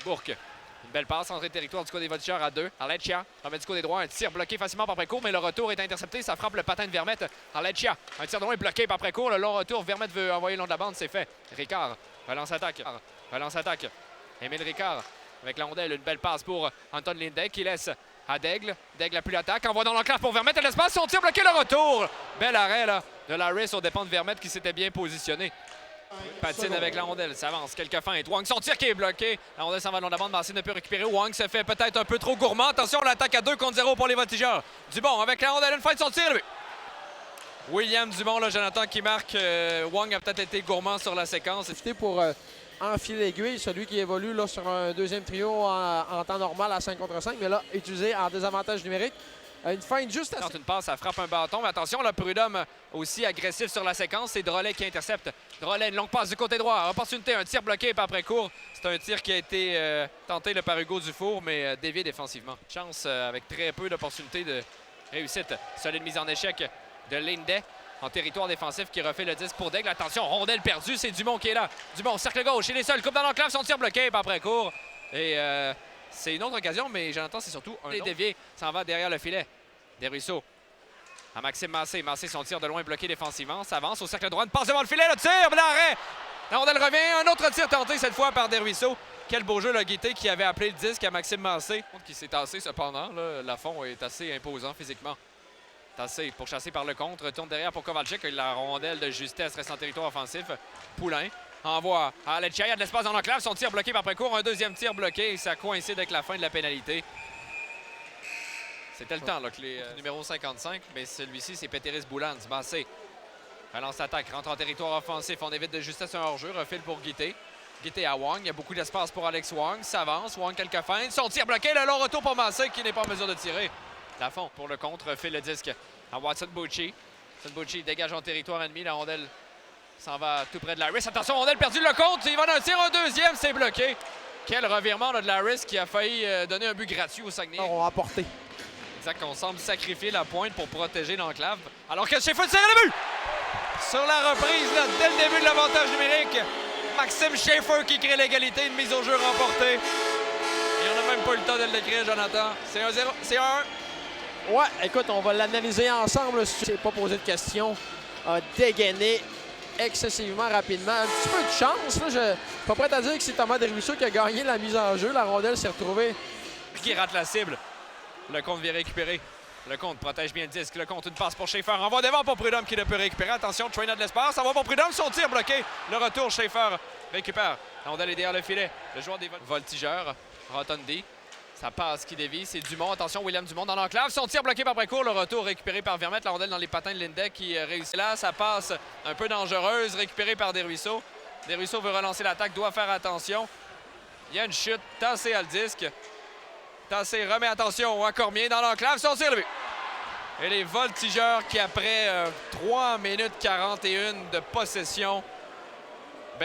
Bourque. Une belle passe entre territoire du côté des voltigeurs à 2. Arlecchia remet du côté droit. Un tir bloqué facilement par précourt, mais le retour est intercepté. Ça frappe le patin de Vermette. Arlecchia. Un tir de loin bloqué par précourt. Le long retour. Vermette veut envoyer le long de la bande. C'est fait. Ricard. Relance attaque. Relance attaque. Émile Ricard avec la rondelle. Une belle passe pour Anton Lindek qui laisse à Daigle. Daigle appuie l'attaque. Envoie dans l'enclave pour Vermette. À l'espace. Son tir bloqué. Le retour. Bel arrêt là, de Laris aux dépens de Vermette qui s'était bien positionné. Patine avec la rondelle, ça avance, quelques feintes. Wang, son tir qui est bloqué. La rondelle s'en va dans la bande, Massé ne peut récupérer. Wang se fait peut-être un peu trop gourmand. Attention, l'attaque à 2 contre 0 pour les voltigeurs. Dubon avec la rondelle, une feinte, son tir, lui. William Dubon, là, Jonathan qui marque. Wang a peut-être été gourmand sur la séquence. C'était pour enfiler l'aiguille, celui qui évolue là, sur un deuxième trio en temps normal à 5 contre 5, mais là, utilisé en désavantage numérique. Une feinte juste à... Une passe, ça frappe un bâton. Mais attention, là, Prudhomme aussi agressif sur la séquence. C'est Drolet qui intercepte. Drolet, une longue passe du côté droit. Opportunité, un tir bloqué par précourt. C'est un tir qui a été tenté par Hugo Dufour, mais dévié défensivement. Chance avec très peu d'opportunités de réussite. Solide mise en échec de Lindet en territoire défensif qui refait le 10 pour Daigle. Attention, rondelle perdue, c'est Dumont qui est là. Dumont, cercle gauche, il est seul. Coupe dans l'enclave, son tir bloqué par précourt. Et... c'est une autre occasion, mais Jonathan, c'est surtout un dévié. S'en va derrière le filet. Desruisseaux à Maxime Massé. Massé, son tir de loin bloqué défensivement. Ça avance au cercle droit. Une passe devant le filet. Le tir, l'arrêt. La rondelle revient. Un autre tir tenté cette fois par Desruisseaux. Quel beau jeu, le Guité qui avait appelé le disque à Maxime Massé. Qui s'est tassé cependant. Là, Lafont est assez imposant physiquement. Tassé pour chasser par le contre. Retourne derrière pour Kovalchik. La rondelle de justesse reste en territoire offensif. Poulain envoie à Arlecchia. Il y a de l'espace dans l'enclave. Son tir bloqué par précourt. Un deuxième tir bloqué. Et ça coïncide avec la fin de la pénalité. C'était le temps là, que les numéro 55, mais celui-ci, c'est Péteris Boulan du Massé. Relance attaque, rentre en territoire offensif. On évite de justesse un hors-jeu. Refile pour Guité. Guité à Wang. Il y a beaucoup d'espace pour Alex Wang. Ça avance. Wang quelques feintes. Son tir bloqué. Le long retour pour Massé qui n'est pas en mesure de tirer. Lafont pour le contre. Refile le disque à Watson Bucci. Watson Bucci dégage en territoire ennemi. La rondelle s'en va tout près de Laris. Attention, rondelle perdue. Le contre. Il va d'un tir. Un deuxième. C'est bloqué. Quel revirement là, de Laris qui a failli donner un but gratuit au Saguenay. On va apporter. Exact, on semble sacrifier la pointe pour protéger l'enclave. Alors que Schaeffer tire le but! Sur la reprise, là, dès le début de l'avantage numérique, Maxime Schaeffer qui crée l'égalité, une mise au jeu remportée. Et on n'a même pas eu le temps de le décrire, Jonathan. C'est 1-0, c'est 1-1. Ouais, écoute, on va l'analyser ensemble. Si tu n'es pas posé de questions, a dégainé excessivement rapidement. Un petit peu de chance. Là, je suis pas prêt à dire que c'est Thomas Desruisseaux qui a gagné la mise en jeu. La rondelle s'est retrouvée. Qui rate la cible. Le compte vient récupérer. Le compte protège bien le disque. Le compte, une passe pour Schaeffer. Envoie devant pour Prudhomme qui ne peut récupérer. Attention, Train a de l'espace. Ça va pour Prudhomme. Son tir bloqué. Le retour, Schaeffer récupère. La rondelle est derrière le filet. Le joueur des voltigeurs, Rotondi. Ça passe qui dévie. C'est Dumont. Attention, William Dumont dans l'enclave. Son tir bloqué par précourt. Le retour récupéré par Vermette. La rondelle dans les patins de Lindek qui réussit là. Ça passe un peu dangereuse. Récupéré par Desruisseaux. Desruisseaux veut relancer l'attaque. Doit faire attention. Il y a une chute. Tassé à le disque. Tassé remet attention à Cormier dans l'enclave, son tir le but. Et les voltigeurs qui, après 3 minutes 41 de possession,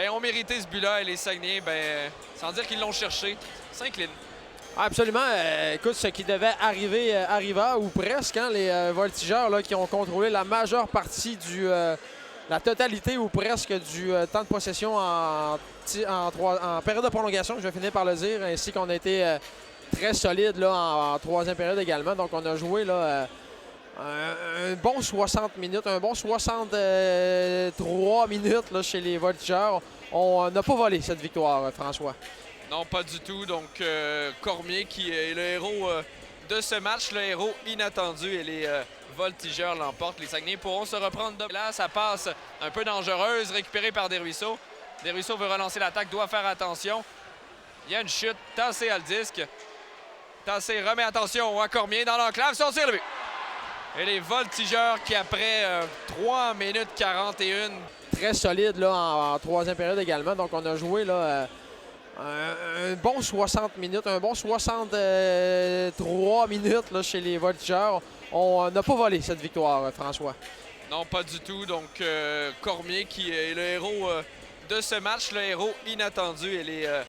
ont mérité ce but-là. Et les Saguenayens, sans dire qu'ils l'ont cherché, s'inclinent. Absolument. Écoute, ce qui devait arriver arriva, ou presque. Hein, les voltigeurs là, qui ont contrôlé la majeure partie la totalité ou presque du temps de possession en période de prolongation, je vais finir par le dire, ainsi qu'on a été très solide là, en troisième période également. Donc, on a joué là, un bon 60 minutes, un bon 63 minutes là, chez les voltigeurs. On n'a pas volé cette victoire, François. Non, pas du tout. Donc, Cormier qui est le héros de ce match, le héros inattendu. Et les voltigeurs l'emportent. Les Saguenayens pourront se reprendre de là. Ça passe un peu dangereuse, récupérée par Desruisseaux. Desruisseaux veut relancer l'attaque, doit faire attention. Il y a une chute, tassé à le disque. Tassé remet attention à Cormier dans l'enclave, son tir le but. Et les voltigeurs qui, après 3 minutes 41... Très solide là, en troisième période également. Donc, on a joué là, un bon 60 minutes, un bon 63 minutes là, chez les voltigeurs. On n'a pas volé cette victoire, François. Non, pas du tout. Donc, Cormier qui est le héros de ce match, le héros inattendu. Et les